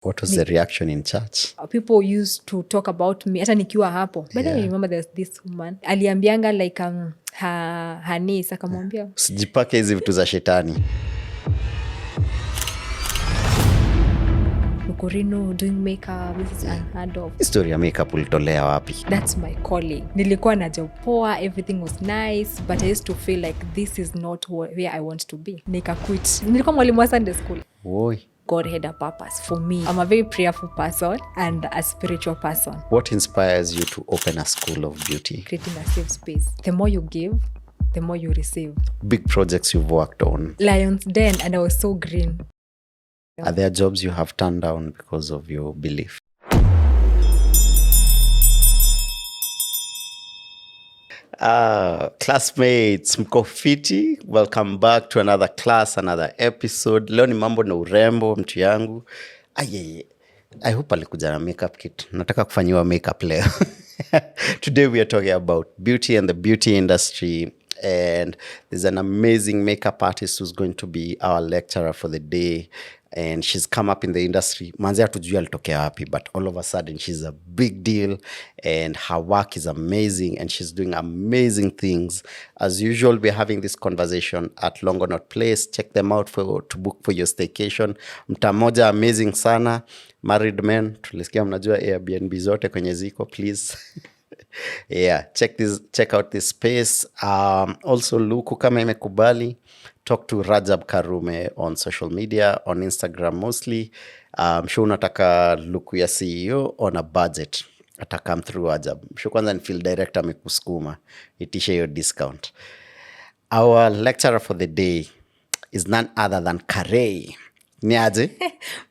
What was the reaction in church? People used to talk about me hata nikiwa hapo. But then I remember there's this woman aliambianga like her niece akamwambia usijipake hizi vitu za shetani. Mukurino doing makeup, this is unheard of. Historia makeup ulitolea wapi? That's my calling. Nilikuwa na job poa, everything was nice, but I used to feel like this is not where I want to be. Nika quit. Nilikuwa mwalimu wa Sunday school. Oi. God had a purpose for me. I'm a very prayerful person and a spiritual person. What inspires you to open a school of beauty? Creating a safe space. The more you give, the more you receive. Big projects you've worked on. Lion's Den, and I was so green. Are there jobs you have turned down because of your belief? Classmates, mko fiti? Welcome back to another class, another episode. Leo ni mambo na urembo mtu yangu. I hope alikuja na makeup kit. Nataka kufanyiwa makeup leo. Today we are talking about beauty and the beauty industry. And there's an amazing makeup artist who's going to be our lecturer for the day. And she's come up in the industry. Manzi hatujui alitokea wapi, but all of a sudden she's a big deal and her work is amazing and she's doing amazing things. As usual, we're having this conversation at Longonot Place. Check them out to book for your staycation. Mta moja amazing sana. Married men, tulisikia mnajua Airbnb zote kwenye ziko, please. Yeah, check out this space. Also Luku kama imekubali, talk to Rajab Karume on social media, on Instagram mostly. Sure unataka Luku ya CEO on a budget, ata come through Rajab. Sure kwanza ni field director amekuskuma, itishe your discount. Our lecturer for the day is none other than Carey. Ni aje?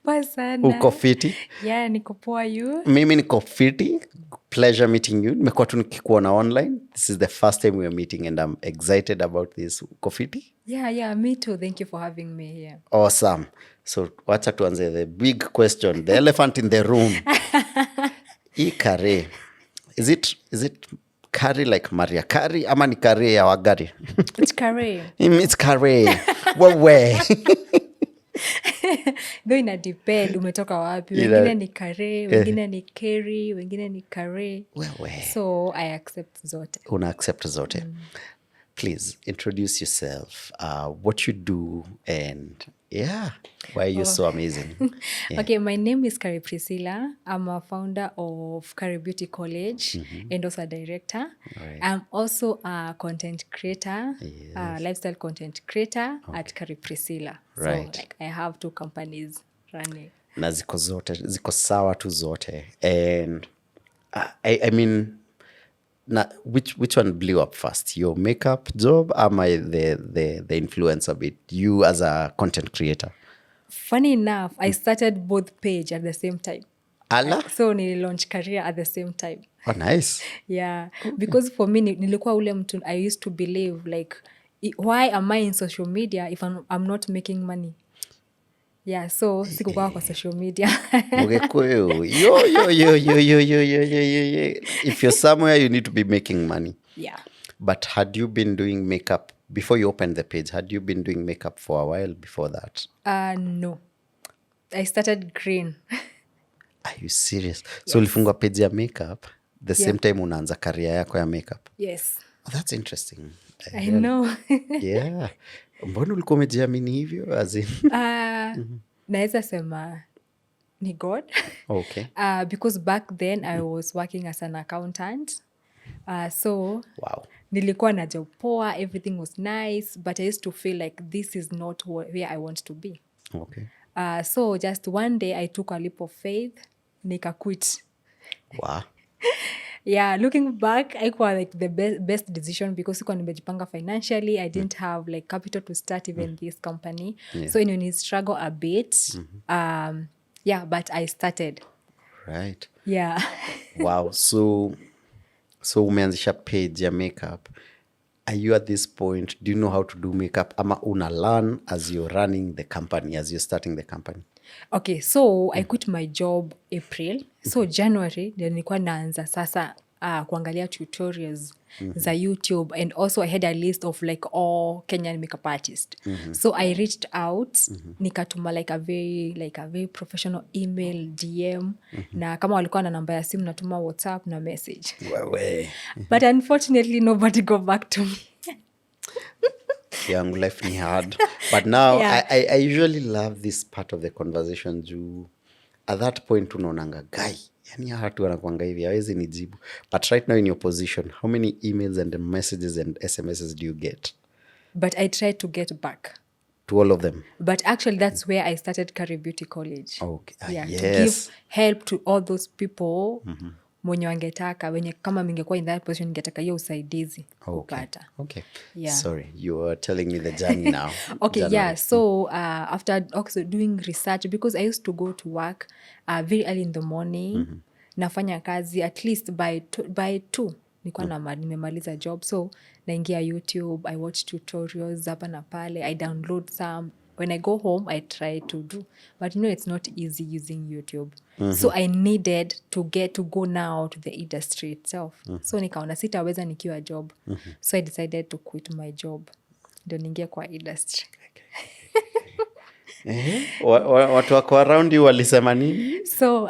Poa sana. Uko fiti? Yeah, niko poa you. Mimi niko fiti. Pleasure meeting you. Nimekuwa tu nikikuona online. This is the first time we are meeting and I'm excited about this. Uko fiti? Yeah, me too. Thank you for having me here. Awesome. So wacha tuanze the big question, the elephant in the room. Carey. Is it Carey like Maria Carey ama ni Carey ya Wagari? It's Carey. It's Carey. Wewe. Though ina depend umetoka wapi. Wengine ni Carey, wengine ni Carey, wengine ni Carey. Wewe. So I accept zote. Una accept zote. Please introduce yourself, what you do, and why are you so amazing? Yeah. Okay, my name is Carey Priscilla. I'm a founder of Carey Beauty College and also a director. Right. I'm also a content creator, a lifestyle content creator at Carey Priscilla. Right. So I have 2 companies running. Na ziko sawa tu zote. And I mean, which one blew up first? Your makeup job or the influencer bit? You as a content creator? Funny enough, I started both page at the same time. Ala? So nililaunch career at the same time. Oh, nice. Yeah, because for me nilikuwa ule mtu, I used to believe like, why am I in social media if I'm not making money? Yeah, so sikuwa kwa social media. Yo. If you're somewhere, you need to be making money. Yeah. But had you been doing makeup before you opened the page? Had you been doing makeup for a while before that? No. I started green. Are you serious? Yes. So ulifungua page ya makeup the same time unaanza career yako ya makeup? Yes. Oh, that's interesting. I know. Yeah. Mbona ulikuwa umejiamini hivyo? As in? Naweza sema ni God. Okay. Because back then I was working as an accountant. So wow. Nilikuwa na job poa, everything was nice, but I used to feel like this is not where I want to be. Okay. So just one day I took a leap of faith, nika quit. Wow. Yeah, looking back, haikuwa like the best decision because sikuwa nimejipanga financially. I didn't have like capital to start even this company. Yeah. So you need struggle a bit. But I started. Right. Yeah. Wow. So umeanzisha page ya makeup. Are you at this point, do you know how to do makeup? Ama una learn as you're running the company, as you're starting the company? Okay, so I quit my job April. So January, nilikuwa naanza sasa kuangalia tutorials za YouTube, and also I had a list of like all Kenyan makeup artists. So I reached out, nikatuma like a very professional email DM, na kama walikuwa na namba ya simu natuma WhatsApp na message. Wewe. But unfortunately nobody got back to me. Young life ni hard. But now Yeah. I usually love this part of the conversation juu at that point unaonanga guy, yani hatu wanakuanga hivi hawezi nijibu. But right now in your position, how many emails and messages and SMSs do you get? But I tried to get back. To all of them? But actually that's where I started Carey Beauty College. Okay. Yeah, Yes. to give help to all those people mwenye wangetaka, wenye kama mingekuwa in that position ningetaka hiyo usaidizi kupata. Okay. Yeah. Sorry, you are telling me the journey now. Okay, January. yeah. So after also doing research, because I used to go to work very early in the morning, nafanya kazi at least by 2 nilikuwa nimemaliza job. So naingia YouTube, I watch tutorials hapa na pale, I download some. When I go home, I try to do. But it's not easy using YouTube. So I needed to go now to the industry itself. So nikaona sitaweza nikiwa job. So I decided to quit my job. Ndio niingie kwa industry. Watu wako around you walisema nini? So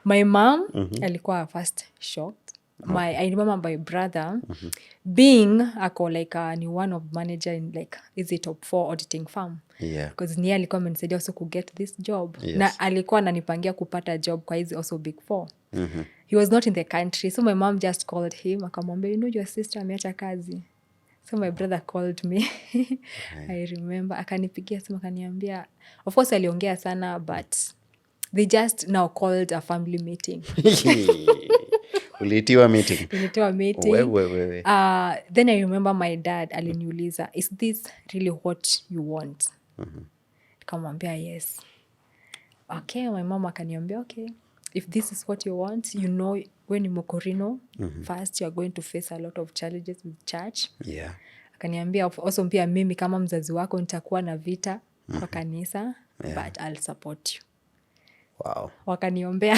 my mom alikuwa first shocked. I remember my brother being ako like ni one of manager in like is it top 4 auditing firm. Yeah. Because niye alikuwa amenisaidia also ku get this job. Yes. Na alikuwa ananipangia kupata job kwa hizi also big 4. He was not in the country. So my mom just called him akamwambia, your sister ameacha kazi. So my brother called me. I remember akanipigia simu akaniambia, of course aliongea sana, but they just now called a family meeting. Uliitiwa meeting? Tulitoa meeting. Wewe. Then I remember my dad aliniuliza, is this really what you want? Nikamwambia yes. Okay, my mom akaniambia, okay, if this is what you want, when you mokorino, first you are going to face a lot of challenges with church. Yeah. Akaniambia also pia mimi kama mzazi wako nitakuwa na vita kwa kanisa, but I'll support you. Wow. Wakaniombea.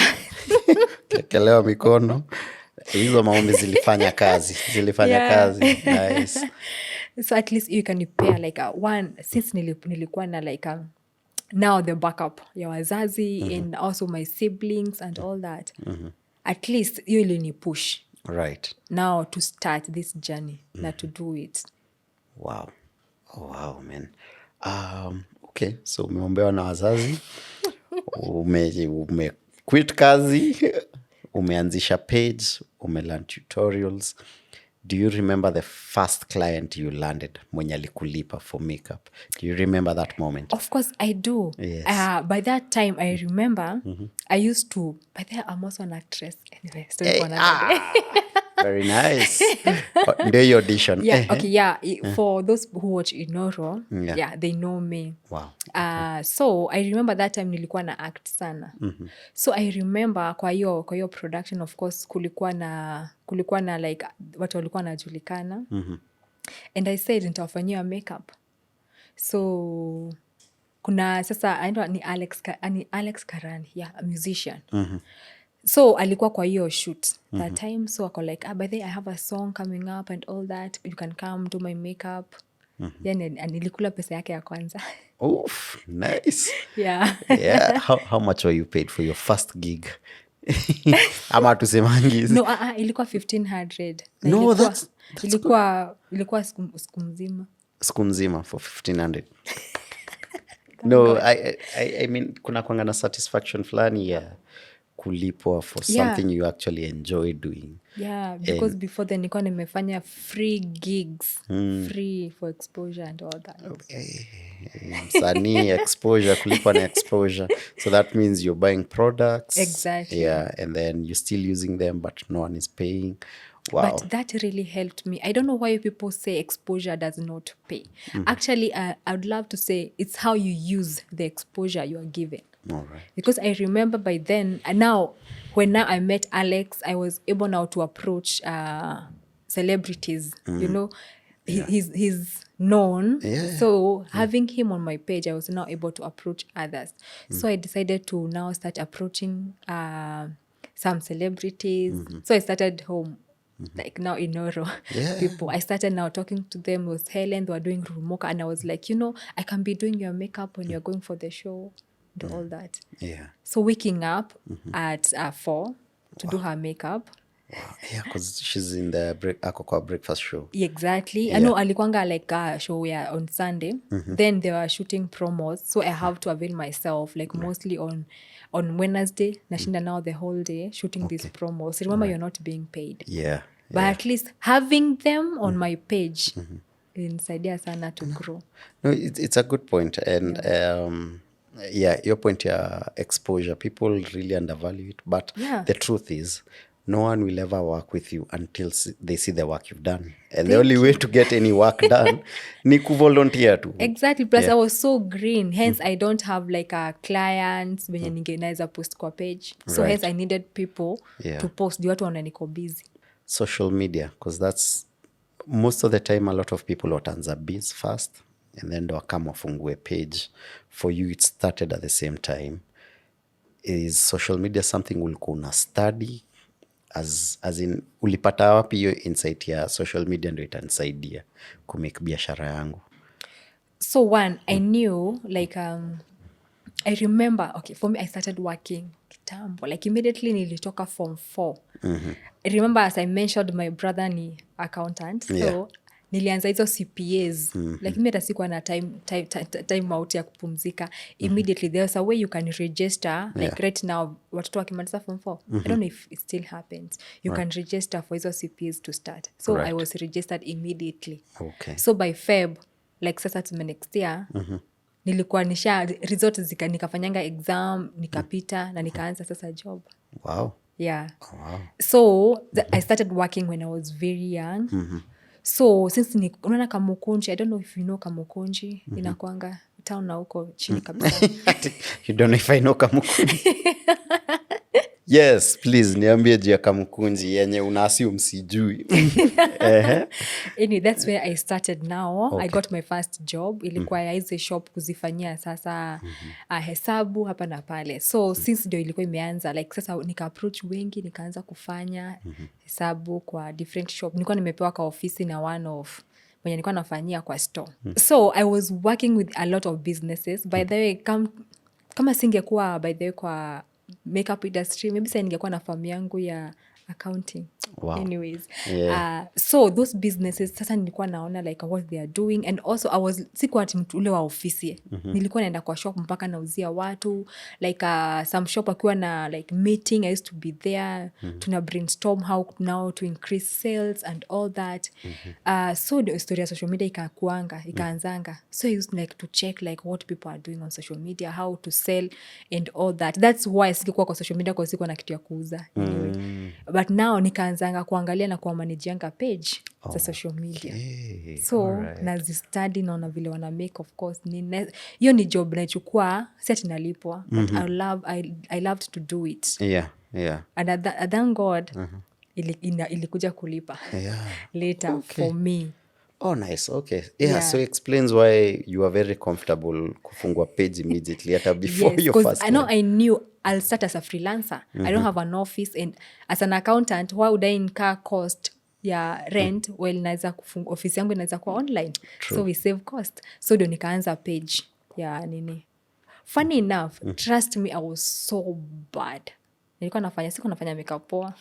Kekelewa mikono. Hizo maombi zilifanya kazi. Kazi. Nice. So at least you can prepare like one, since nilikuwa na like now the backup ya wazazi and also my siblings and all that. At least you ilini push. Right. Now to start this journey, na to do it. Wow. Oh, wow, man. Okay, so umeombewa na wazazi. ume quit kazi. Umeanzisha page. Umelearn tutorials. Do you remember the first client you landed mwenye alikulipa for makeup? Do you remember that moment? Of course I do. Yes. By that time I remember I used to, by the way, I'm also an actress. Anyway, story for another day. Very nice. Ndio your audition. Yeah, okay, yeah. For those who watch Inoro, Yeah. they know me. Wow. So I remember that time nilikuwa na act sana. So I remember kwa hiyo production, of course kulikuwa na like watu walikuwa wanajulikana. And I said nitawafanyia makeup. So kuna sasa anaitwa ni Alex Karani, yeah, a musician. So alikuwa kwa hiyo shoot that time, so ako like, by the way, I have a song coming up and all that, you can come do my makeup. Yani nilikula pesa yake ya kwanza. Oof, nice. Yeah. Yeah. How much were you paid for your first gig? Ama tusemangi. No, ilikuwa 1500. No, that's ilikuwa siku mzima. Siku mzima for 1500. No, I mean kuna kwanga na satisfaction fulani ya kulipwa for something you actually enjoy doing. Yeah, because before then nilikuwa nimefanya free gigs, free for exposure and all that. Msanii exposure, kulipwa na exposure. So that means you're buying products. Exactly. Yeah, and then you're still using them but no one is paying. Wow. But that really helped me. I don't know why people say exposure does not pay. Actually, I would love to say it's how you use the exposure you are given. All right. Because I remember by then, and now when I met Alex, I was able now to approach celebrities. He's known. Yeah. So having him on my page, I was now able to approach others. So I decided to now start approaching some celebrities. So I started home, like now in Noro. Yeah. People, I started now talking to them with Helen. They were doing Rumoka, and I was like, I can be doing your makeup when you're going for the show, do all that. Yeah. So waking up at 4 to do her makeup. Wow. Yeah, because she's in the ako kwa breakfast show. Exactly. I Yeah. know alikuanga like a show on Sunday. Then they were shooting promos. So I have to avail myself like mostly on Wednesday. Nashinda now the whole day shooting these promos. Remember, you're not being paid. Yeah. But at least having them on my page ilinisaidia sana to grow. No, it's a good point. And your point, exposure, people really undervalue it. But the truth is, no one will ever work with you until they see the work you've done. And the only way to get any work done ni kuvolunteer tu. Exactly. Plus I was so green. Hence I don't have like a clients venye ningenaweza post kwa page. So hence I needed people to post. Ndio watu wanaona niko busy. Social media, because that's most of the time a lot of people wataanza biz first and then they'll come wafungue page. For you it started at the same time. Is social media something ulikuwa una study as in ulipata wapi hiyo insight ya social media ndio itanisaidia kumake biashara yangu? So one, I knew like I remember, okay, for me I started working kitambo, like immediately nilitoka form 4. I remember, as I mentioned, my brother ni accountant, so nilianza hizo CPAs like mimi hata sikuwa na time out ya kupumzika. Immediately there's a way you can register like right now watoto wakimaliza form 4. I don't know if it still happens. You can register for hizo CPAs to start. So I was registered immediately. Okay. So by Feb, like sasa tume next year, nilikuwa results nikafanyanga exam, nikapita na nikaanza sasa job. Wow. Yeah. Oh, wow. So I started working when I was very young. So since unaona Kamukunji, I don't know if you know Kamukunji, inakuanga town na huko chini kabisa. You don't know if I know Kamukunji? Yes, please, niambie juu ya Kamukunji yenye una-assume sijui. Anyway, that's where I started now. Okay. I got my first job. Ilikuwa ya hizi shop kuzifanyia sasa hesabu hapa na pale. So since ndio ilikuwa imeanza, like sasa nika-approach wengi, nikaanza kufanya hesabu kwa different shop. Nilikuwa nimepewa ka ofisi na one of mwenye nilikuwa nafanyia kwa store. So I was working with a lot of businesses. By the way, kama singekuwa by the way kwa makeup industry, maybe sasa ningekuwa na farm yangu ya accounting. Wow. Anyways, so those businesses sasa nilikuwa naona like what they are doing, and also sikuwa ati mtu ule wa ofisi. Nilikuwa naenda kwa shop mpaka nauzia watu like some shop akiwa na like meeting, I used to be there. Tuna brainstorm how now to increase sales and all that. So the story ya social media ikaanzanga. So I used like to check like what people are doing on social media, how to sell and all that. That's why sikuwa kwa social media, kwa sikuwa na kitu ya kuuza. Anyway. But now nikaanzanga kuangalia na kuwamanajianga page za social media. So nazistudy, naona vile wana make, of course. Hiyo ni job naichukua, si ati nalipwa, but I loved to do it. Yeah. And I thank God ilikuja kulipa later for me. Oh, nice. Okay. Yeah, so it explains why you are very comfortable kufungua page immediately hata before your first I know I knew I'll start as a freelancer. I don't have an office, and as an accountant, why would I incur cost ya rent while naweza kufunga office yangu inaweza kuwa online. True. So we save cost. So ndio nikaanza page ya nini. Funny enough, trust me, I was so bad. Sikuwa nafanya makeup poa.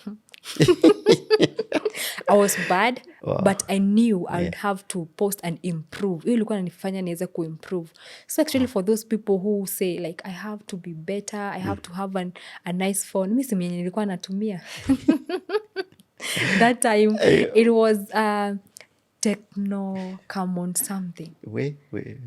I was bad, but I knew I would have to post and improve. Hiyo ilikuwa inanifanya niweze kuimprove. So actually for those people who say like I have to be better, I have to have a nice phone. Mimi simu yenye nilikuwa natumia. That time it was Techno Camon something.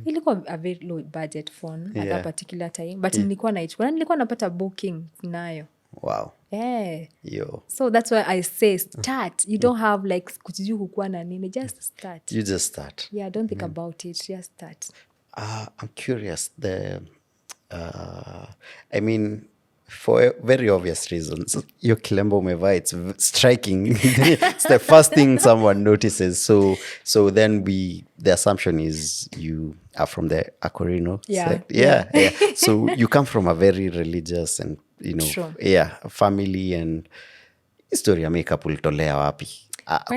Ilikuwa a very low budget phone at that particular time, but nilikuwa napata booking nayo. Wow. Yeah. Yo. So that's why I say start. You don't have like kujiju kukua na nini, just start. You just start. Yeah, don't think about it, just start. I'm curious. I mean, for very obvious reasons, your kilemba umevaa, it's striking. It's the first thing someone notices. So then the assumption is you are from the Akorino sect. Yeah. So you come from a very religious and True. family and history ya makeup ulitolea wapi?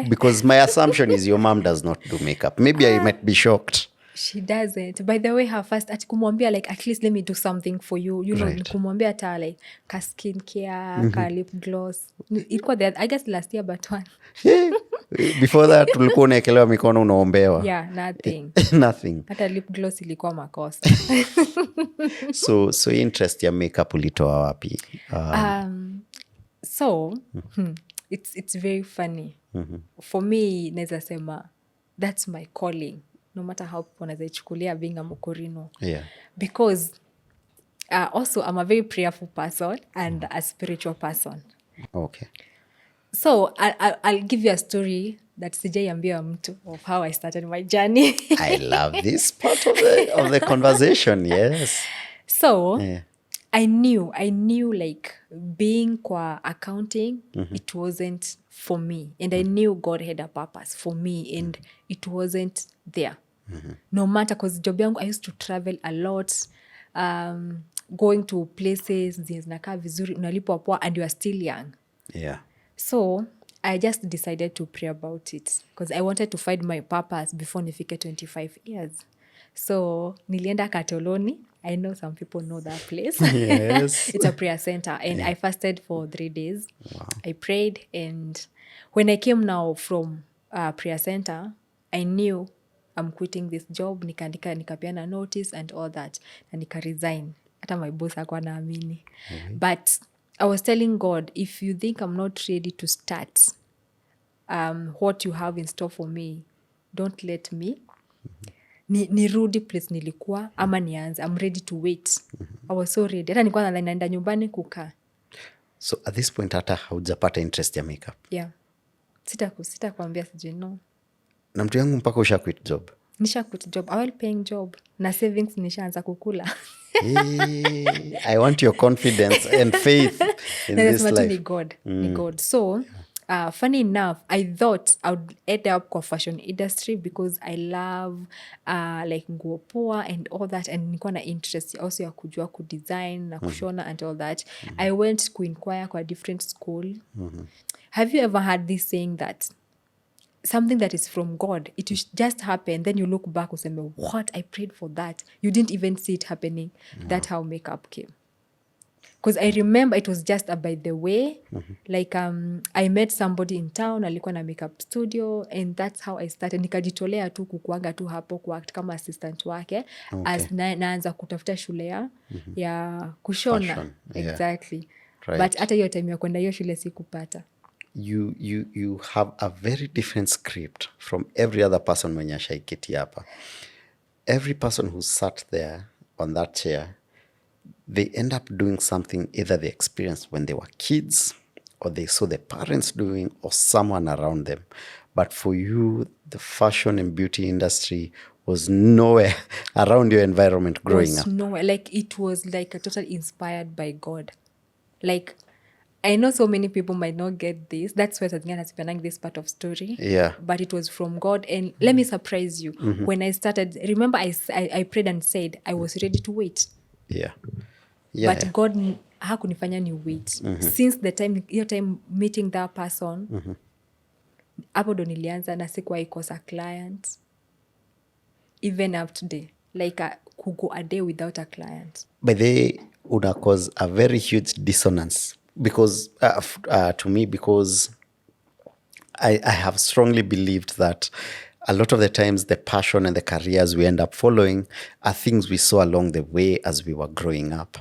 Because my assumption is your mom does not do makeup. Maybe I might be shocked. She doesn't. By the way, her first ati kumwambia like at least let me do something for you. You know, Right. kumwambia hata like ka skin care, ka lip gloss. Ilikuwa there, I guess last year but one. Before that ulikuwa unaekelewa mikono unaombewa. Yeah, nothing. Nothing. Hata lip gloss ilikuwa makosa. So interest ya makeup ulitoa wapi? So it's very funny. For me, naweza sema that's my calling. No matter how people wanaweza ichukulia being a Mokorino. Yeah. Because also I'm a very prayerful person and a spiritual person. Okay. So I'll give you a story that sijaiambia mtu of how I started my journey. I love this part of the conversation. Yes. So Yeah. I knew like being kwa accounting, it wasn't for me. And I knew God had a purpose for me and it wasn't there. No matter, because job yangu, I used to travel a lot, going to places, zinakaa vizuri, unalipwa poa and you are still young. Yeah. So I just decided to pray about it because I wanted to find my purpose before nifike 25 years. So nilienda Katoloni. I know some people know that place. Yes. It's a prayer center. And I fasted for 3 days. Wow. I prayed. And when I came now from prayer center, I knew I'm quitting this job. Nikapeana notice and all that. Na nika resign. Hata my boss hakuwa naamini. But I was telling God, if you think I'm not ready to start what you have in store for me, don't let me. Nirudi place nilikuwa ama nianze. I'm ready to wait. I was so ready. Hata nilikuwa naenda nyumbani kukaa. So at this point hata haujapata interest ya makeup? Yeah. Sita kuambia sijui no. Na mtu yangu mpaka usha quit job? Nisha quit job. A well paying job. Na savings nishaanza kukula. Hey, I want your confidence and faith in this life. Ni God. So, funny enough, I thought I would end up kwa fashion industry because I love like nguo poa and all that, and nilikuwa na interest also ya kujua kudesign na kushona and all that. I went kuinquire kwa different school. Have you ever heard this saying that something that is from God, it will just happen, then you look back and say, what? I prayed for that. You didn't even see it happening. That's how makeup came. Because I remember it was just by the way. Like I met somebody in town, alikuwa na makeup studio, and that's how I started. Nikajitolea tu kukuanga tu hapo kuact kama assistant wake. As naanza kutafuta shule ya kushona. Fashion, yeah. Exactly. Right. But hata hiyo time ya kwenda hiyo shule sikupata. You have a very different script from every other person mwenye ashaiketi hapa. Every person who sat there on that chair, they end up doing something either they experienced when they were kids or they saw their parents doing or someone around them. But for you, the fashion and beauty industry was nowhere around your environment growing up. Nowhere. Like it was like a total inspired by God. Like I know so many people might not get this. That's why Tazingana has been this part of story. Yeah. But it was from God. And let me surprise you. When I started, remember I prayed and said I was ready to wait. Yeah. But God hakunifanya ni wait. Since the time, your time meeting that person, hapo ndo nilianza na sikuwahi kosa client. Even up today. Like could go a day without a client. But they would cause a very huge dissonance. Because to me, because I have strongly believed that a lot of the times the passion and the careers we end up following are things we saw along the way as we were growing up.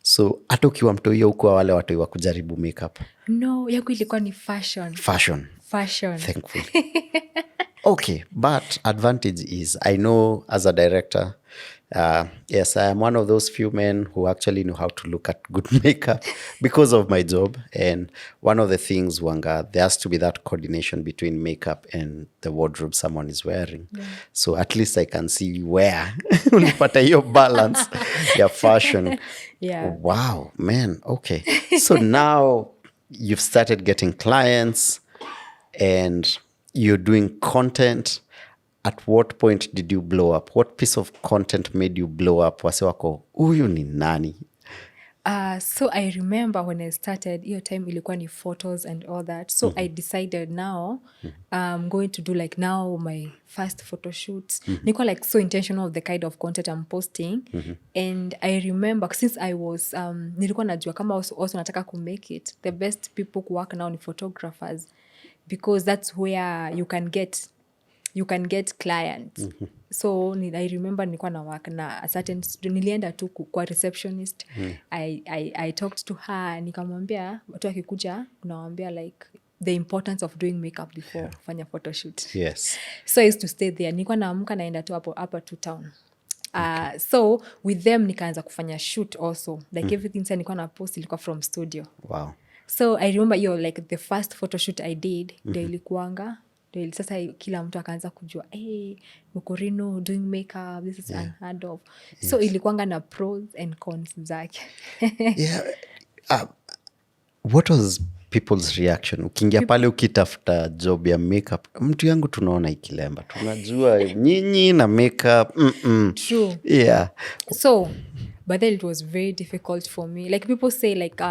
So hata ukiwa mtoi huko wale watoi wa kujaribu makeup? No, yangu ilikuwa ni fashion. Thankfully. Okay, but advantage is I know as a director, yes, I am one of those few men who actually know how to look at good makeup because of my job. And one of the things, Wanga, there has to be that coordination between makeup and the wardrobe someone is wearing. Yeah. So at least I can see where unipata hiyo balance your fashion. Yeah. Wow, man. Okay. So now you've started getting clients and you're doing content. At what point did you blow up? What piece of content made you blow up? Wase wako, huyu ni nani? So I remember when I started, hiyo time ilikuwa ni photos and all that. So I decided now I'm going to do like now my first photo shoots. Nilikuwa like so intentional of the kind of content I'm posting. And I remember since I was, nilikuwa najua kama also nataka ku make it, the best people who work now ni photographers because that's where you can get clients. So I remember nilikuwa na work na a certain nilienda tu kwa receptionist. I talked to her, nikamwambia watu wakikuja unawambia like the importance of doing makeup before fanya photoshoot. Yes. So I used to stay there. Nilikuwa naamka naenda tu hapa to town. So with them nikaanza kufanya shoot also. Like everything sa nilikuwa na post ilikuwa from studio. Wow. So I remember like the first photo shoot I did, ndio ilikuanga sasa kila mtu akaanza kujua Mukorino doing makeup, this is unheard of. So ilikuanga na pros and cons zake. What was people's reaction ukiingia pale ukitafuta job ya makeup? Mtu yangu tunaona ikilemba, tunajua nyinyi na makeup. True. Yeah. So but then it was very difficult for me, like people say like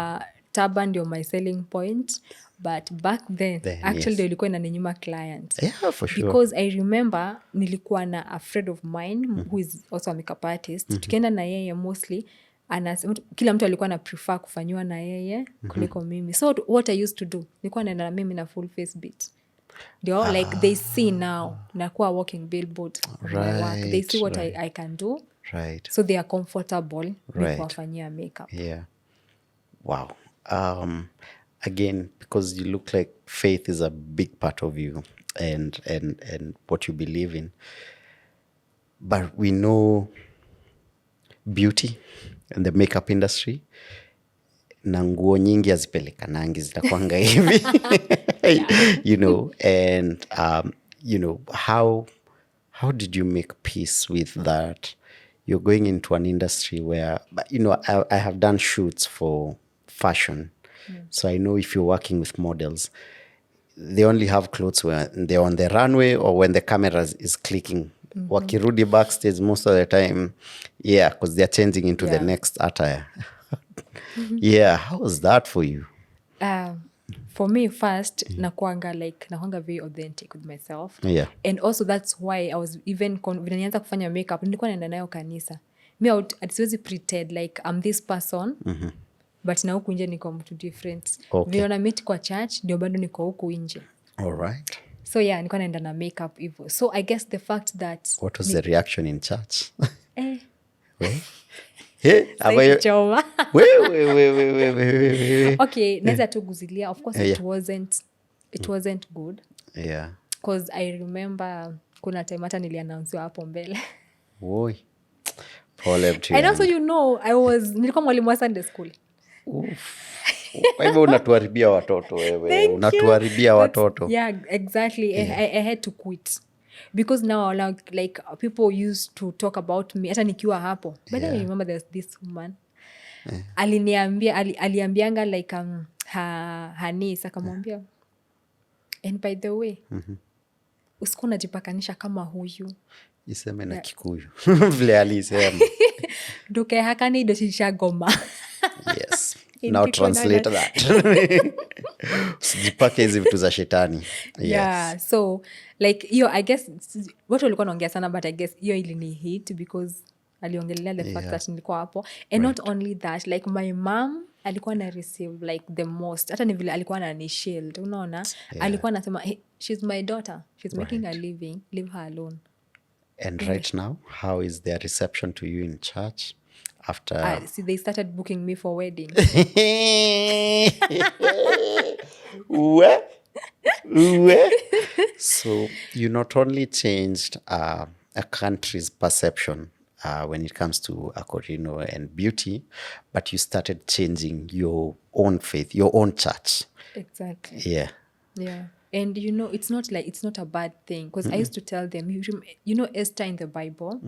turban ndio my selling point, but back then actually yes. Ilikuwa inaninyima clients. Yeah, for sure. Because I remember nilikuwa na a friend of mine who is also a makeup artist. Tukienda na yeye mostly kila mtu alikuwa na prefer kufanyiwa na yeye kuliko mimi. So what I used to do, nilikuwa naenda na mimi na full face beat. Like they see now nakuwa walking billboard. Right, they see what I can do. Right. So they are comfortable kuwafanyia makeup. Yeah. Wow. Again, because you look like faith is a big part of you and what you believe in. But we know beauty and the makeup industry, na nguo nyingi hazipelekanangi zitakwanga hivi. You know, and you know, how did you make peace with that? You're going into an industry where, you know, I have done shoots for fashion. So I know if you're working with models, they only have clothes when they're on the runway or when the camera is clicking. Wakirudi backstage most of the time, because they're changing into the next attire. Yeah, how was that for you? For me first, nakuanga very authentic with myself. Yeah. And also that's why I was even nianza kufanya makeup, nilikuwa naenda nayo kanisa. Me siwezi pretend like I'm this person. But na huku nje niko mtu different. Vile na meet kwa church, ndio bado niko huku nje. All right. So nilikuwa naenda na makeup hivyo. So I guess the fact that... What was the reaction in church? Choma. Okay, naweza tu guzilia. Of course it wasn't good. Yeah. Because I remember kuna time hata niliannouncewa hapo mbele. Oi. And also nilikuwa mwalimu wa Sunday school. Kwa hivyo unatuharibia watoto wewe. Unatuharibia watoto. Yeah, exactly. I had to quit. Because now like people used to talk about me hata nikiwa hapo. But I remember there's this woman. Aliambianga like Hanis akamwambia, and by the way, usikuwa unajipakanisha kama huyu. Iseme na Kikuyu. Vile alisema. Duke hakani doshisha goma. Yes. Now translate that. Usijipake hizi vitu za shetani. Yes. Yeah, so like I guess watu walikuwa naongea sana, but I guess ilini hit because aliongelea the fact that nilikuwa hapo. And not only that, like my mom alikuwa na receive like the most. Hata ni vile alikuwa na shield, unaona? Alikuwa anasema, hey, she's my daughter. She's making a living. Leave her alone. And right now, how is their reception to you in church after... See, they started booking me for weddings. So you not only changed a country's perception when it comes to Akorino and beauty, but you started changing your own faith, your own church. Exactly. Yeah. Yeah. And it's not a bad thing because I used to tell them, Esther in the Bible,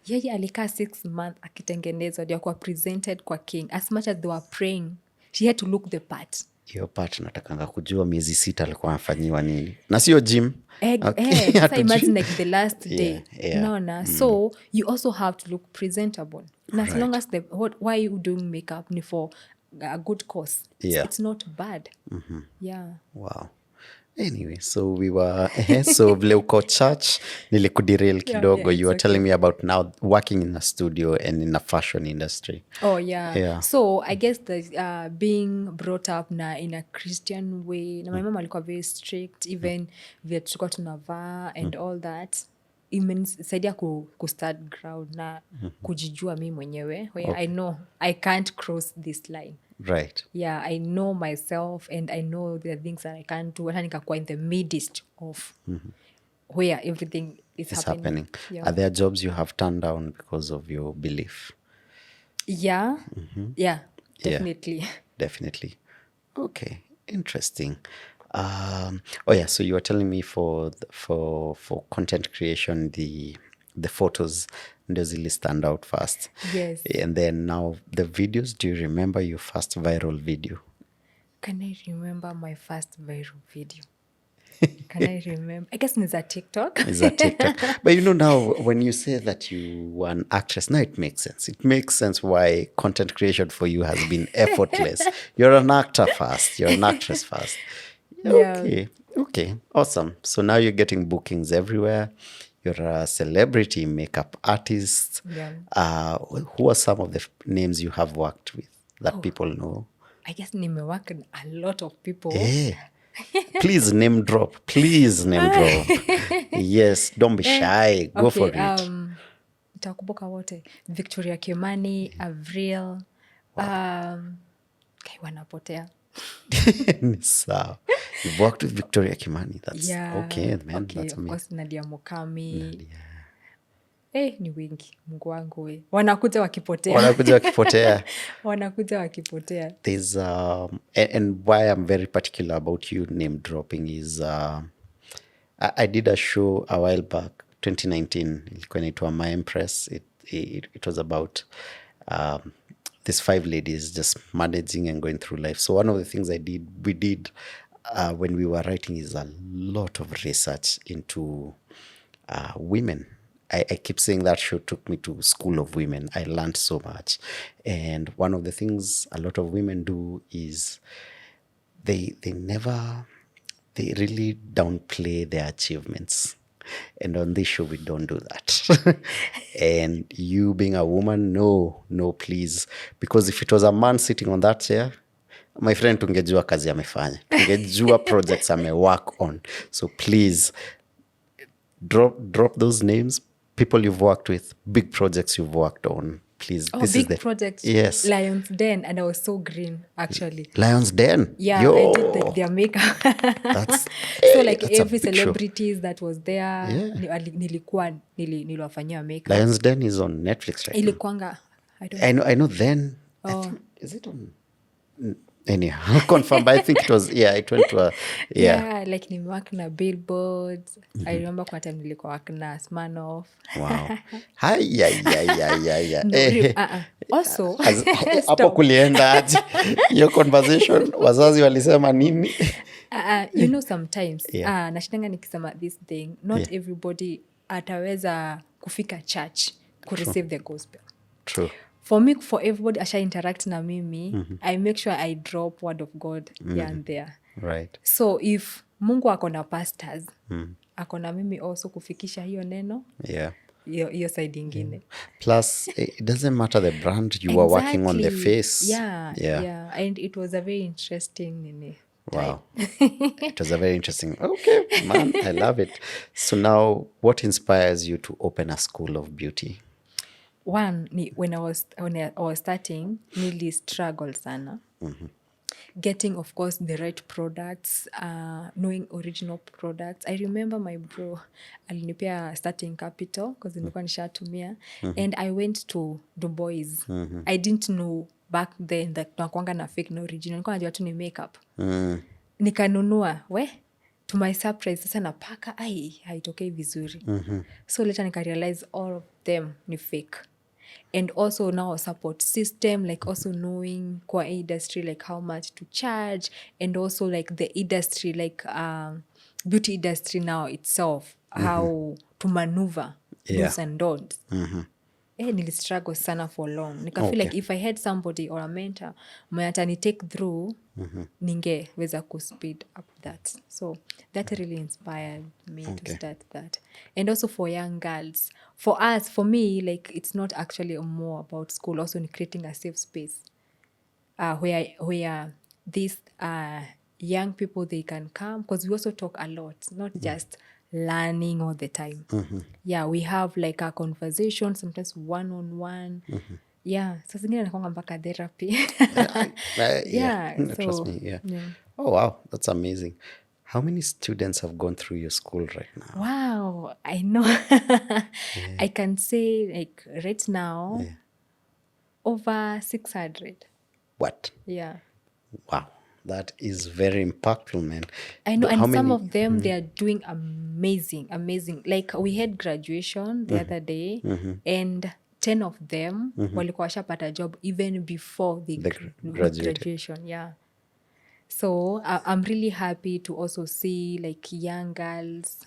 yeye alikaa 6 months akitengenezwa ndio kuwa presented kwa king. As much as they were praying, she had to look the part. Hiyo part natakanga kujua miezi 6 alikuwa anafanyiwa nini. Na sio gym. So imagine like the last day. No. So you also have to look presentable. na as long as why you doing makeup ni for a good cause. Yeah. It's not bad. Yeah. Wow. Anyway, so we were so vile uko church nilikudirel kidogo. yeah, You were it's telling me about now working in a studio and in a fashion industry. Oh yeah. Yeah. So I guess the being brought up na in a Christian way. Na my mom alikuwa very strict, even vile tulikuwa tunavaa and all that. Imenisaidia ku start ground na kujijua mi mwenyewe where I know I can't cross this line. Right. Yeah, I know myself and I know the things that I can't do. Hata nikakuwa in the midst of where everything is happening. Yeah. Are there jobs you have turned down because of your belief? Yeah. Yeah, definitely. Yeah, definitely. Okay, interesting. Oh yeah, so you were telling me for content creation, the photos ndio zili stand out first. Yes. And then now the videos, do you remember your first viral video? Can I remember my first viral video? Can I remember? I guess it's a TikTok. Is that TikTok? But now when you say that you were an actress, now it makes sense. It makes sense why content creation for you has been effortless. You're an actor first. You're an actress first. Yeah. Okay. Awesome. So now you're getting bookings everywhere. You're a celebrity makeup artist. Yeah. Who are some of the names you have worked with that people know? I guess nimework with a lot of people. Hey. Please name drop. Please name drop. Yes, don't be shy. Go for it. Nitakumbuka wote. Victoria Kimani, Avril. Kai wanapotea. Sawa. You've worked with Victoria Kimani. That's okay, man. Okay, That's of amazing. course Nadia Mukami. Ni wengi. Mungu wangu we. Wanakuja wakipotea. Wanakuja wakipotea. There's and why I'm very particular about you name dropping is I did a show a while back, 2019, ilikuwa inaitwa My Empress. It was about these 5 ladies just managing and going through life. So one of the things we did when we were writing is a lot of research into women. I keep saying that show took me to School of Women. I learned so much. And one of the things a lot of women do is they really downplay their achievements. And on this show, we don't do that. And you being a woman, no, please. Because if it was a man sitting on that chair, my friend, tungejua kazi amefanya. Tungejua projects work on. So please, drop those names, people you've worked with, big projects you've worked on. Please. Oh, this big project. Yes. Lion's Den, and I was so green, actually. Lion's Den? Yeah, I did their makeup. So that's every celebrities that was there, niliwafanyia makeup. Lion's Den is on Netflix right Ilikuanga, now. I know then. I think, is it on... Anyhow, confirm, but I think it went to a... Yeah, like nimework na billboards. I remember kwa time nilikuwa work na Smirnoff. Wow. Also, hapo kulienda aje hiyo conversation, wazazi walisema nini? Sometimes nashindanga nikisema this thing, not everybody ataweza kufika church ku receive the gospel. True. For me, for everybody asha interact na mimi, I make sure I drop word of God here and there. Right. So if Mungu akona pastors, akona mimi also kufikisha hiyo neno. Yeah. Hiyo side ingine. Plus, it doesn't matter the brand you were working on, the face. Yeah. And it was a very interesting Wow. It was a very interesting. Okay, man, I love it. So now, what inspires you to open a school of beauty? One, when I was starting, nili struggle sana. Getting, of course, the right products, knowing original products. I remember my bro alinipea starting capital because nilikuwa nishatumia, and I went to Dubois. I didn't know back then that tunakuanga na fake na original. Nilikuwa najua tu ni makeup. Nikanunua, to my surprise, sasa napaka, haitokei vizuri. So later nika realize all of them ni fake. And also now a support system, like also knowing kwa industry, like how much to charge, and also like the industry, like beauty industry now itself, how to maneuver do's and don'ts. nilistruggle sana for long. Nika feel like if I had somebody or a mentor mwenye atani take through, ningeweza speed up that. So that really inspired me to start that. And also for young girls, for me, like it's not actually more about school, also in creating a safe space where these young people, they can come, because we also talk a lot, not just learning all the time. Yeah, we have like a conversation, sometimes one-on-one. Yeah, so zingine nakwanga mpaka therapy. Trust me, Oh, wow, that's amazing. How many students have gone through your school right now? Wow, I know. I can say like right now, over 600. What? Yeah. Wow, that is very impactful, man. I know, How and some many? of them, they are doing amazing. Like we had graduation the other day, and 10 of them walikuwa washapata job even before the graduated. graduation. Yeah. So I'm really happy to also see like young girls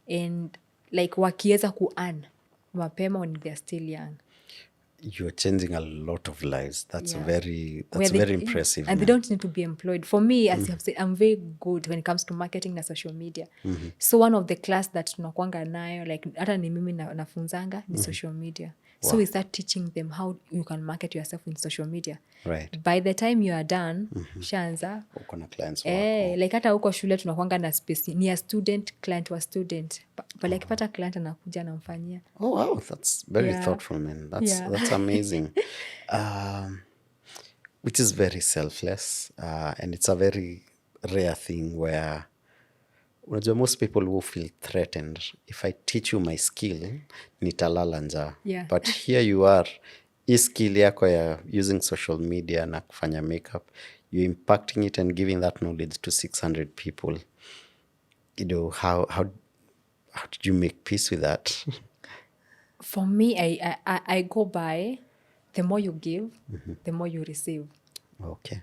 and like wakiweza ku-earn mapema when they're still young. You're changing a lot of lives. That's Yeah. very Where impressive. And they man. don't need to be employed. For me, as you have said, I'm very good when it comes to marketing na social media. So one of the class that tunakwanga nayo, like hata ni mimi nafunzanga ni social media. So we start teaching them how you can market yourself in social media. Right. By the time you are done, shanza. Uko na clients wako. Like hata huko shule tunakwanga na space ni a student client wa student. Pale akipata client anakuja anamfanyia. Oh, wow, that's very thoughtful, man. That's amazing. Which is very selfless, and it's a very rare thing where unajua most people who feel threatened, if I teach you my skill, nitalala njaa. Yeah. But here you are, hii skill yako ya using social media na kufanya makeup, you're impacting it and giving that knowledge to 600 people. You know, how did you make peace with that? For me, I go by the more you give, the more you receive. Okay.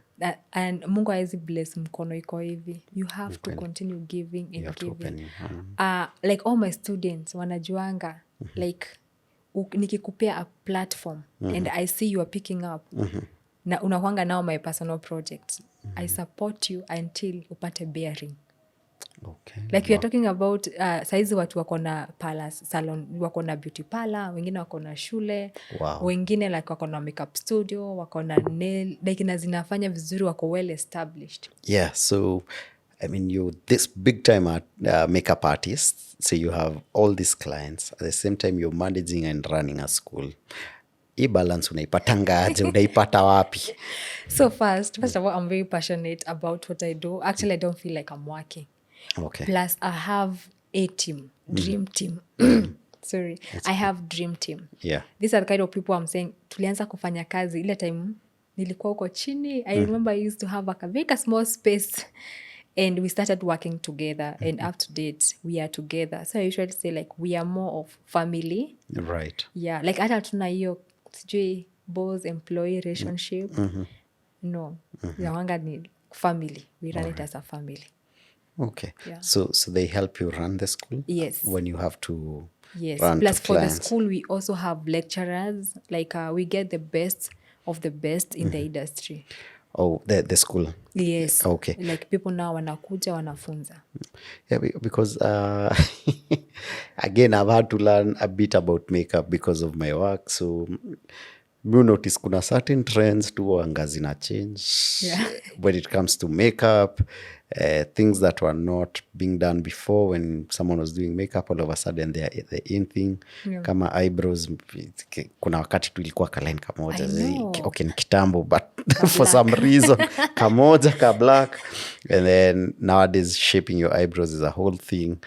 And Mungu hawezi bless mkono iko hivi. You have to continue giving and You have to giving. open your hand. Like all my students wanajuanga, like nikikupea a platform and I see you are picking up, na unakwanga now my personal projects. I support you until upate bearing. Okay. Like we are talking about saizi watu wako na palace salon, wako na beauty parlor, wengine wako na shule, wengine like wako na makeup studio, wako na nail, like na zinafanya vizuri, wako well established. Yeah, so I mean, you're this big time makeup artist, so you have all these clients. At the same time, you're managing and running a school. Hii balance unaipatanga aje? Unaipata wapi? So first of all, I'm very passionate about what I do. Actually, I don't feel like I'm working. Okay. Plus, I have a team, dream team. Sorry, I have dream team. Yeah. These are the kind of people I'm saying, tulianza kufanya kazi ile time nilikuwa huko chini. I remember I used to have a small space and we started working together, and up to date we are together. So I usually say like we are more of family. Right. Yeah, like hata tuna hiyo sijui boss employee relationship. No. Yawanga ni family. We run it as a family. Okay. Yeah. So they help you run the school? Yes. When you have to Yes. run Plus to for the clients? school, we also have lecturers. Like we get the best of the best in the industry. Oh, the school? Yes. Okay. Like people now wanakuja wanafunza. Yeah, because again, I've had to learn a bit about makeup because of my work. So you notice kuna certain trends tu anga zina change when it comes to makeup. Things that were not being done before when someone was doing makeup, all of a sudden they're in thing. Yeah. Kama eyebrows, kuna wakati tu ilikuwa kaline kamoja. I know. Okay, ni kitambo, but for some reason, kamoja, ka black. And then nowadays, shaping your eyebrows is a whole thing.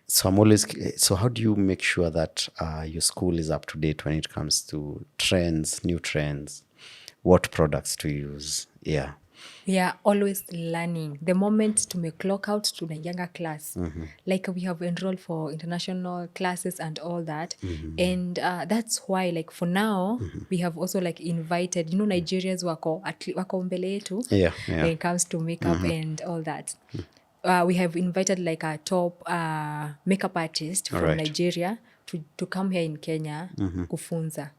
So how do you make sure that your school is up to date when it comes to trends, new trends, what products to use? Yeah. We are always learning. The moment to make clock out to the younger class, like we have enrolled for international classes and all that. And that's why, like for now, we have also like invited, Nigerians wako mbele yetu when it comes to makeup and all that. We have invited like a top makeup artist from Nigeria to come here in Kenya kufunza.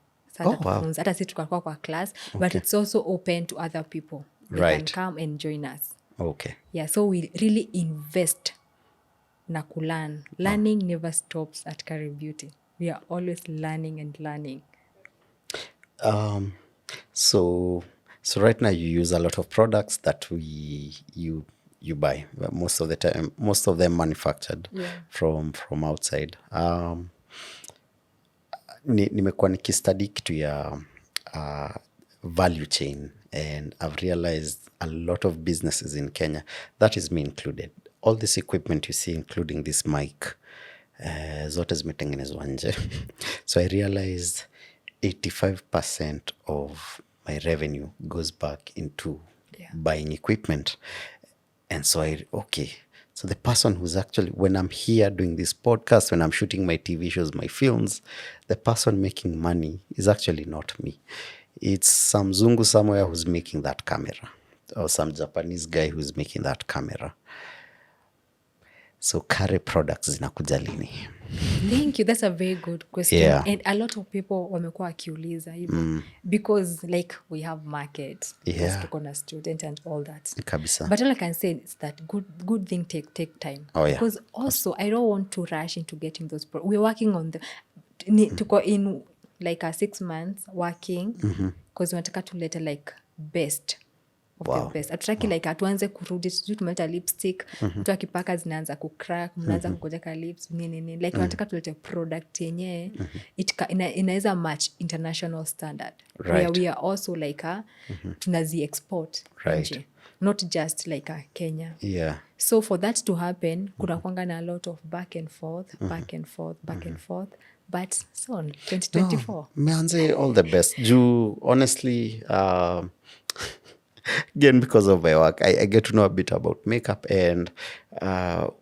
Oh, wow. Tufunza. Hata si tukakuwa kwa class, but it's also open to other people. They Right. can come and join us. Okay. Yeah, so we really invest na kulearn. Learning never stops at Carey Beauty. We are always learning and learning. So right now you use a lot of products that you buy. Most of the time, most of them manufactured from outside. Nimekuwa nikistudy kitu ya value chain, and I've realized a lot of businesses in Kenya, that is me included, all this equipment you see, including this mic, zote zimetengenezwa nje. So I realized 85% of my revenue goes back into buying equipment. And so so the person who's actually, when I'm here doing this podcast, when I'm shooting my TV shows, my films, the person making money is actually not me. It's some Zungu somewhere who's making that camera, or some Japanese guy who's making that camera. So Carey products zinakuja lini? Thank you. That's a very good question. Yeah. And a lot of people wamekuwa wakiuliza hivyo because like we have market, Yeah. tuko na student and all that. Kabisa. But all I can say is that good thing take time. Oh, yeah. Because also I don't want to rush into getting those we're working on tuko in like a 6 months working because wanataka tulete like best of the best. Atutaki like atuanze kurudi sijui tumeleta lipstick mtu akipaka zinaanza kucrack, mnaanza kukojeka lips nini like wanataka tulete product yenye inaweza match international standard. Right. We are also like tunazi export nje, not just like Kenya. Yeah. So for that to happen kuna kwanga na a lot of back and forth. But soon 2024 Meanze, all the best. Honestly, again, because of my work, I get to know a bit about makeup, and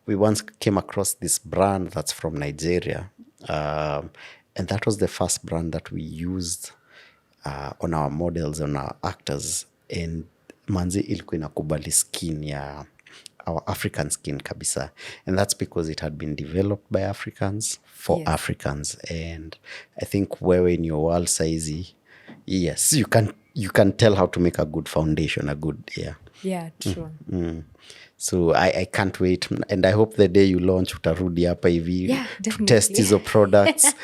we once came across this brand that's from Nigeria, and that was the first brand that we used on our models, on our actors, and manzi ilikuwa inakubali skin ya our African skin kabisa, and that's because it had been developed by Africans for Africans. And I think wewe in your world saizi, yes, you can tell how to make a good foundation, yeah, true. So I can't wait, and I hope the day you launch utarudi hapa hivi to test hizo products.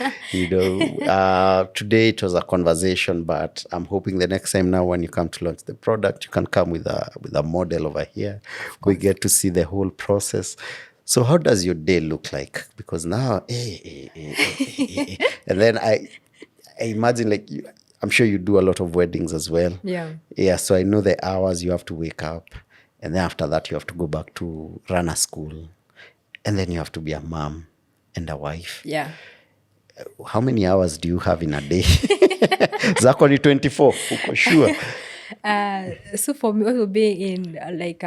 Today it was a conversation, but I'm hoping the next time now when you come to launch the product, you can come with a model over here. We get to see the whole process. So how does your day look like? Because now and then I imagine like I'm sure you do a lot of weddings as well. Yeah, so I know the hours you have to wake up, and then after that you have to go back to run a school, and then you have to be a mom and a wife. Yeah. How many hours do you have in a day? Zako ni 24, uko sure? So for me also being in like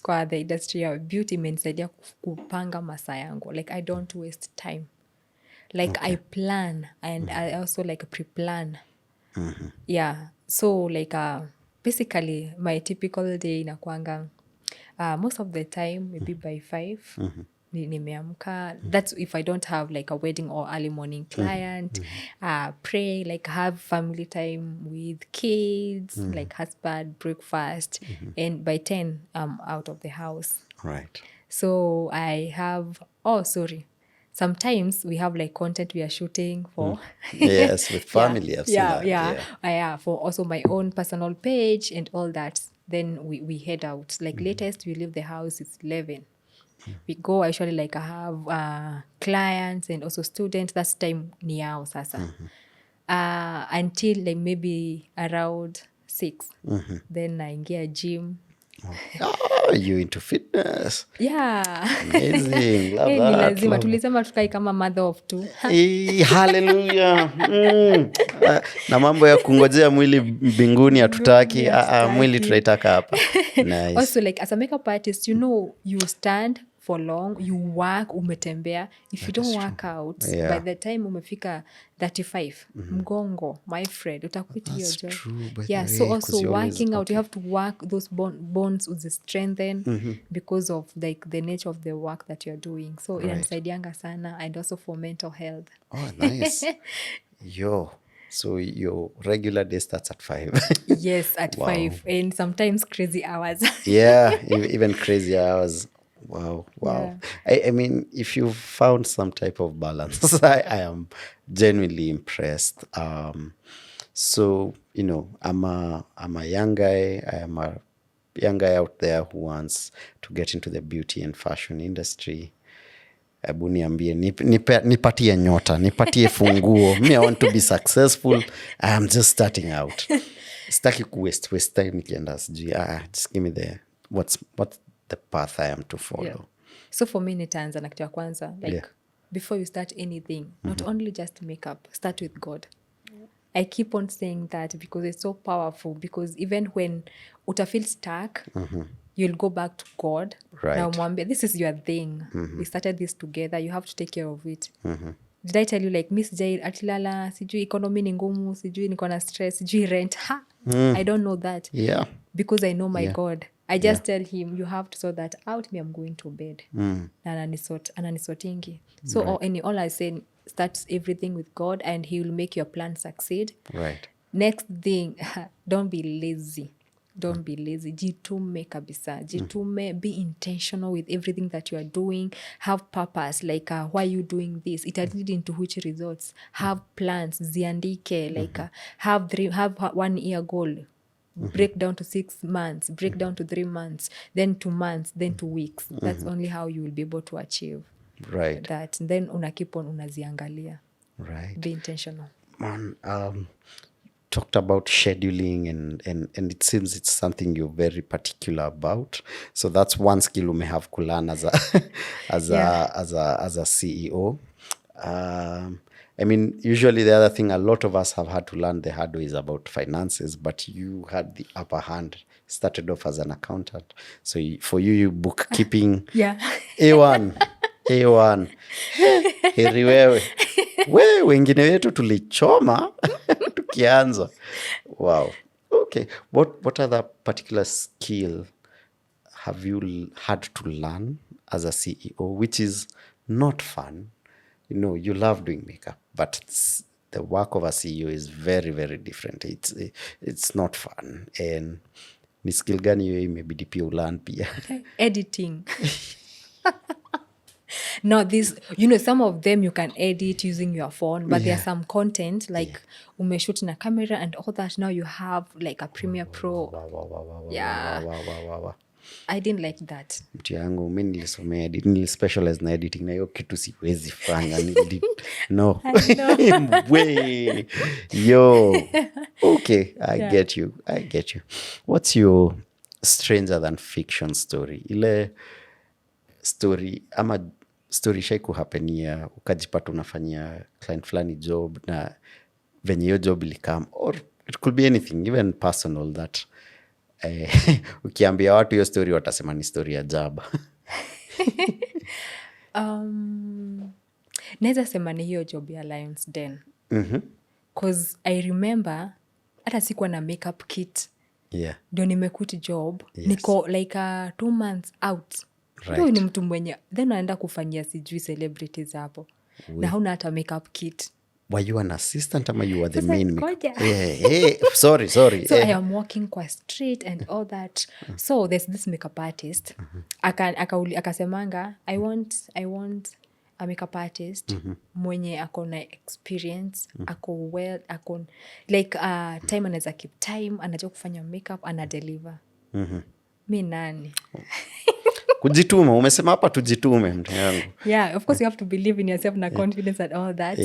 kwa the industry of beauty imenisaidia kupanga masaa yangu. Like I don't waste time. Like I plan, and I also like pre-plan. Yeah, so like basically my typical day inakuanga most of the time maybe by 5 nimeamka. That's if I don't have like a wedding or early morning client. Pray, like have family time with kids, like husband, breakfast, and by 10 I'm out of the house. Right. So I have sometimes we have like content we are shooting for. Yes, with family. I've seen that. Yeah, for also my own personal page and all that. Then we head out. Like latest we leave the house, it's 11. We go, actually like I have clients and also students. That's time ni yao sasa. Until like maybe around 6. Then naingia gym. Oh, you into fitness? Yeah. Amazing. Love Ni that. lazima tulisema tukai kama mother of 2. Hallelujah. Na mambo ya kungojea mwili mbinguni hatutaki. Mwili tunaitaka hapa. Nice. Also like as a makeup artist, you stand for long, you work, umetembea. If you don't work out, by the time umefika 35, mgongo, my friend, utaquit your That's job. true, by Yeah, the so way, also 'cause you always- working out, you okay. have to work those bones strengthen because of like the nature of the work that you're doing. So inanisaidianga sana, and also for mental health. Oh, nice. So your regular day starts at 5. Yes, at Wow. 5, and sometimes crazy hours. Yeah, even crazy hours. Wow. Yeah. I mean, if you've found some type of balance, I am genuinely impressed. So, I'm a young guy. I am a young guy out there who wants to get into the beauty and fashion industry. Hebu niambie, nipatie nyota, nipatie funguo. Me, I want to be successful. I am just starting out. Sitaki waste time nikienda sijui. Just give me what's the path I am to follow. Yeah. So for me nitaanza na kitu ya kwanza, like Yeah. before you start anything, not only just makeup, start with God. I keep on saying that because it's so powerful, because even when utafeel stuck, you'll go back to God. Right. Now mwambie, this is your thing. We started this together. You have to take care of it. Did I tell you like Miss Jai atilala, sijui economy ni ngumu, sijui niko na stress, sijui rent. I don't know that. Yeah. Because I know my God. I just tell him, you have to sort that out. Me, I'm going to bed. Na ananisotingi. So all I say, start everything with God, and he will make your plan succeed. Right. Next thing, don't be lazy. Don't be lazy. Jitume kabisa. Jitume, be intentional with everything that you are doing. Have purpose, like why are you doing this? It will lead into which results. Have plans, ziandike, like have 1 year goal. Break down to 6 months, break down to 3 months, then 2 months, then 2 weeks. That's only how you will be able to achieve that. Then una keep on unaziangalia. Right. Be intentional. Man, talked about scheduling and it seems it's something you're very particular about. So that's one skill you may have to learn as a CEO. I mean, usually the other thing a lot of us have had to learn the hard way is about finances, but you had the upper hand. Started off as an accountant. So for you bookkeeping. Yeah. A1. Heri wewe. Wengine wetu tulichoma tukianza. Wow. Okay. What other particular skill have you had to learn as a CEO, which is not fun? You love doing makeup, but the work of a CEO is very, very different. It's not fun. And ni skill gani hiyo imebidi pia ulearn pia? Editing. No, some of them you can edit using your phone, but there are some content like umeshoot na camera and all that. Now you have like a Premiere Pro. Wow. I didn't like that. Mtu yangu mi nilisomea nilispecialize na editing na hiyo kitu siwezi fanya. No. Way. Yo. Okay, I get you. What's your stranger than fiction story? Ile story ama story shai kuhapenia ukajipata unafanyia client fulani job na venye hiyo job ilikam, or it could be anything, even personal, that ukiambia watu hiyo story watasema ni story ya jaba. Naweza sema ni hiyo job ya Lions Den. Cause I remember hata sikuwa na makeup kit. Yeah. Ndio nimekuti job. Yes. Niko like 2 months out. Ndio ni mtu mwenye then naenda kufanyia sijui celebrities hapo. Na hauna hata makeup kit. Were you an assistant ama you were the Sasa, main koja. Sorry. So I am walking kwa street and all that. So there's this makeup artist. Akasemanga, I want a makeup artist mwenye ako na experience, ako well, ako like time anaweza keep time, anajua kufanya makeup, ana deliver. Mi nani? Kujituma, umesema hapa tujitume mtu yangu. Yeah, of course you have to believe in yourself na confidence and all that.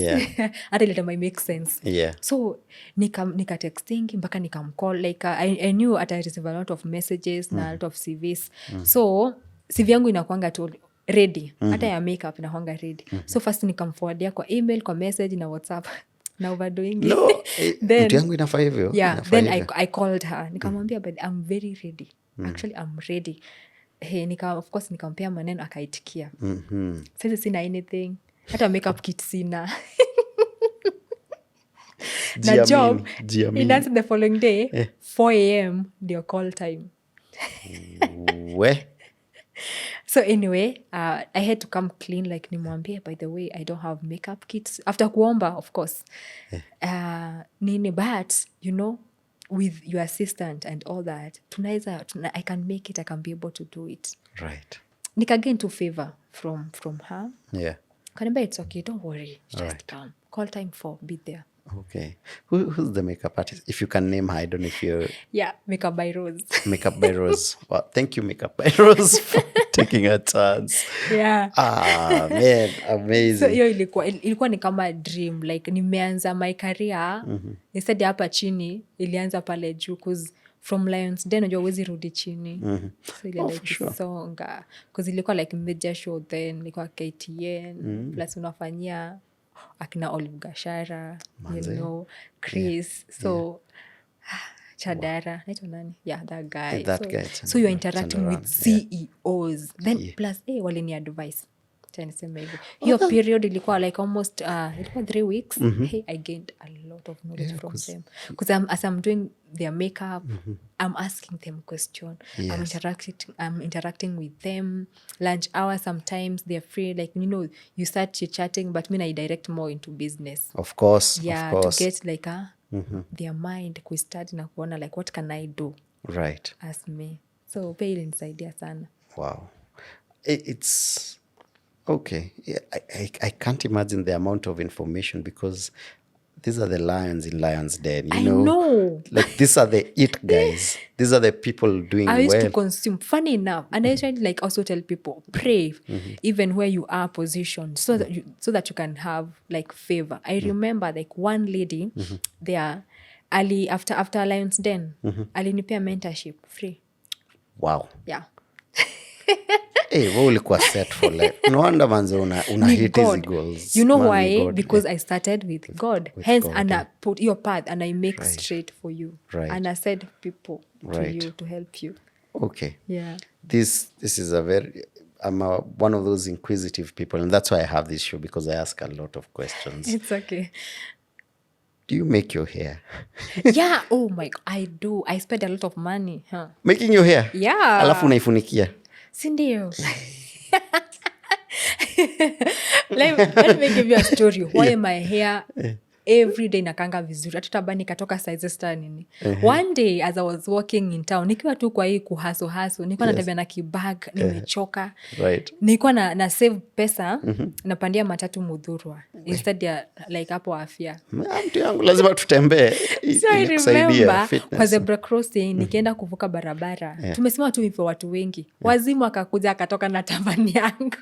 Hata ile time make sense. Yeah. So nika texting mpaka nikamcall, like I knew I receive a lot of messages na a lot of CVs. So CV yangu inakuanga tu ready. Hata ya makeup inakuanga ready. So first nikamforwardia kwa email, kwa message na WhatsApp. Na overdoing it. No, mtu yangu inafaa hivyo. Yeah, then I called her. Nikamwambia, but I'm very ready. Actually, I'm ready. of course nikampea maneno akaitikia. Sasa sina anything, hata makeup kit sina. Na job inaanza the following day 4 a.m. ndio call time. We? So anyway, I had to come clean, like nimwambie, by the way, I don't have makeup kits. After kuomba, of course. Nini, but, you know, with your assistant and all that, I can make it, I can be able to do it. Right. Nika get into favor from her. Yeah. Kanimba, it's okay, don't worry, just come. Call time 4, be there. Okay. Who's the makeup artist? If you can name her, I don't know if you're... Yeah, Makeup by Rose. Makeup by Rose. Well, thank you, Makeup by Rose, for taking a chance. Yeah. Man, amazing. So hiyo ilikuwa ni kama dream, like nimeanza my career instead hapa chini ilianza pale juu, cause from Lions Den unajua huwezi rudi chini. So ile ikisonga, cause ilikuwa like major show then, ilikuwa KTN plus unafanyia akina Olive Gashara, you know, Chris. So Chadara, naitwa nani? Yeah, that guy. So you're interacting with CEOs. Then plus walini advice. Niseme hivyo. Hiyo period ilikuwa like almost ilikuwa 3 weeks. Hey, I gained a lot of knowledge from them. Because as I'm doing their makeup, I'm asking them questions. I'm interacting with them. Lunch hour sometimes they're free. Like, you know, you start chatting, but I direct more into business. Of course. Yeah, of course. to get like their mind kuistart na kuona like what can I do? Right. As me. So pay ilinisaidia sana. Wow. It's okay. Yeah, I can't imagine the amount of information, because these are the lions in Lions Den. You know. Like, these are the it guys. These are the people doing well. I used to consume. Funny enough. And I try to like also tell people, pray even where you are positioned so that you can have like favor. I remember like one lady there, after Lions Den, alinipea mentorship free. Wow. Yeah. Wewe ulikuwa set for life. No wonder manzo una hit hizi goals. You know why? Because I started with God. Hence, and I put your path and I make straight for you. Right. And I said people to you to help you. Okay. Yeah. This is I'm one of those inquisitive people, and that's why I have this show, because I ask a lot of questions. It's okay. Do you make your hair? Yeah. Oh my God, I do. I spend a lot of money. Making your hair? Yeah. Alafu unaifunikia? Sindio. Let me give you a story. Why my hair every day nakanga vizuri. Atutabani nikatoka sizes star nini. One day as I was walking in town, nikiwa tu kwa hii kuhaso, nilikuwa natembea na kibag, nimechoka. Right. Nilikuwa na save pesa, napandia matatu Mudhurwa. Instead ya like hapo Afya. Mtu yangu lazima tutembee. So I remember kwa zebra crossing nikienda kuvuka barabara. Tumesimama tu hivyo watu wengi. Wazimu akakuja akatoka na tabani yangu.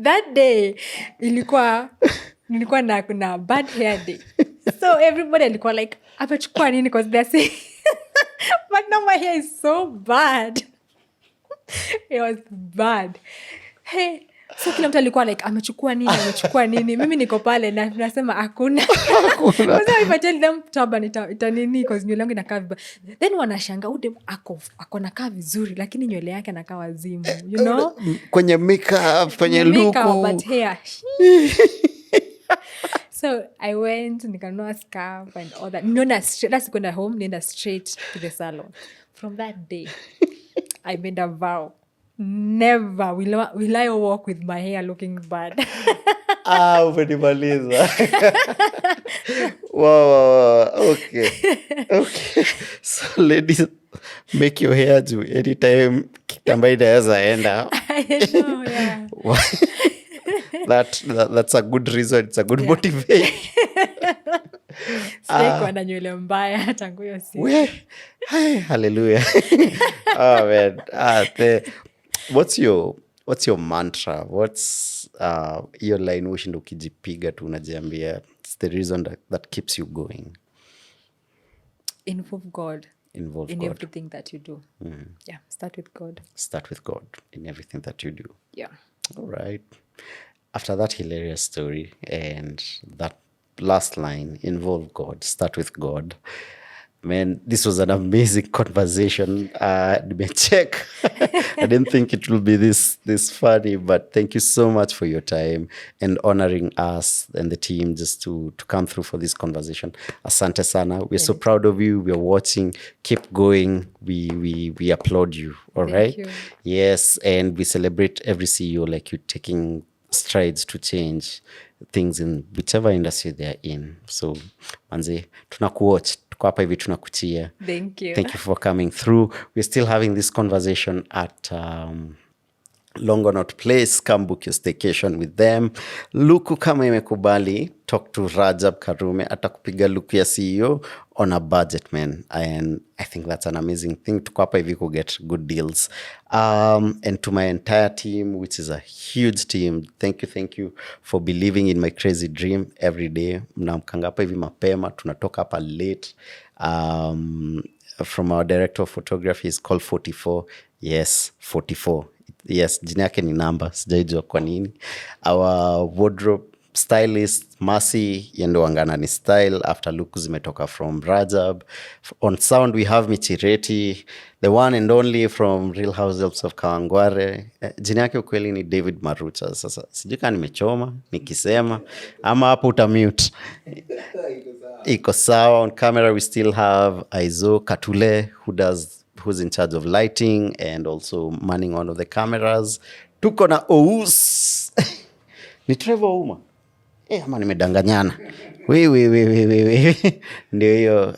That day nilikuwa na bad hair day. So everybody alikuwa like, amechukua nini, because they're saying but now my hair is so bad. It was bad. Hey, so kila mtu alikuwa like, amechukua nini. Mimi niko pale na nasema hakuna. Because if I tell them turban ita nini, because nywele yangu inakaa vibaya. Then wanashanga ude ako nakaa vizuri lakini nywele yake anakaa wazimu, you know? Kwenye makeup, kwenye look. But hair. So I went, nikanunua scarf and all that. That's kwenda home, nienda straight to the salon. From that day, I made a vow. Never will I walk with my hair looking bad. Umenimaliza. Wow. Okay. So ladies, make your hair do anytime kitamba inaweza enda. I know, yeah. That's a good reason. It's a good motivation. Sikuwa na nywele mbaya tangu hiyo siku. Hallelujah. Oh man. What's your mantra? What's your line ushinda ukijipiga tu unajiambia it's the reason that keeps you going? Involve God. In God. Everything that you do. Yeah, start with God. Start with God in everything that you do. Yeah. All right. After that hilarious story and that last line, involve God, start with God, Man, this was an amazing conversation. Check. I didn't think it will be this funny, but thank you so much for your time and honoring us and the team just to come through for this conversation. Asante sana. We're so proud of you. We're watching. Keep going. We applaud you. All right. Thank you. Yes, and we celebrate every CEO like you taking strides to change things in whichever industry they're in. So manze, tunakuwatch, tuko hapa hivi tunakuchia. Thank you. Thank you for coming through. We're still having this conversation at Longonot Place. Come book your staycation with them. Luku kama imekubali, talk to Rajab Karume, atakupiga luku ya CEO on a budget, man. And I think that's an amazing thing. Tuko hapa hivi get good deals. And to my entire team, which is a huge team, thank you for believing in my crazy dream every day. Mnamkanga hapa hivi mapema, tunatoka hapa late. From our director of photography is called 44. Yes, 44. Yes, jina yake ni namba, sijaijua kwa nini. Our wardrobe stylist Mercy yendo wangana ni style after look zimetoka from Rajab. On sound we have Michireti, the one and only from Real Housewives of Kawangware. Jina yake ukweli ni David Marucha. Sasa sijui kama nimechoma nikisema ama hapo utamute. Iko sawa. On camera we still have Aizo Katule who's in charge of lighting and also manning one of the cameras. Tuko na Ous. Ni Trevor Uma. Ama nimedanganyana. We. Ndio hiyo.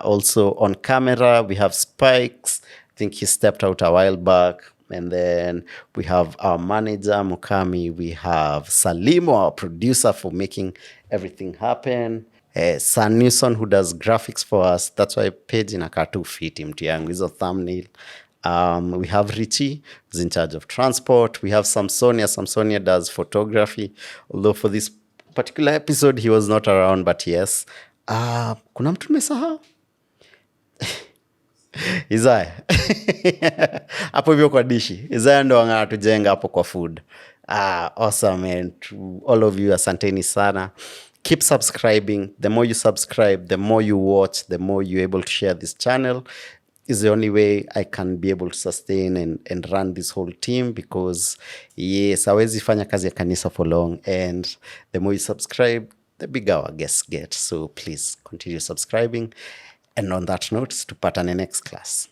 Also on camera we have Spikes. I think he stepped out a while back. And then we have our manager Mukami. We have Salimo, our producer, for making everything happen. San Newson, who does graphics for us. That's why page inakaa tu fiti mtu yangu, hizo thumbnail. We have Richie, who's in charge of transport. We have Samsonia does photography, although for this particular episode he was not around, but yes. Kuna mtu nimesahau? Isaiah. Hapo hivyo kwa dishi. Isaiah ndo wangana tujenga hapo kwa food. Awesome, man. To all of you, asanteni sana. Keep subscribing. The more you subscribe, the more you watch, the more you're able to share this channel. Is the only way I can be able to sustain and run this whole team, because yes, hawezi fanya kazi ya kanisa for long, and the more you subscribe, the bigger our guests get. So please continue subscribing. And on that note, tupatane next class.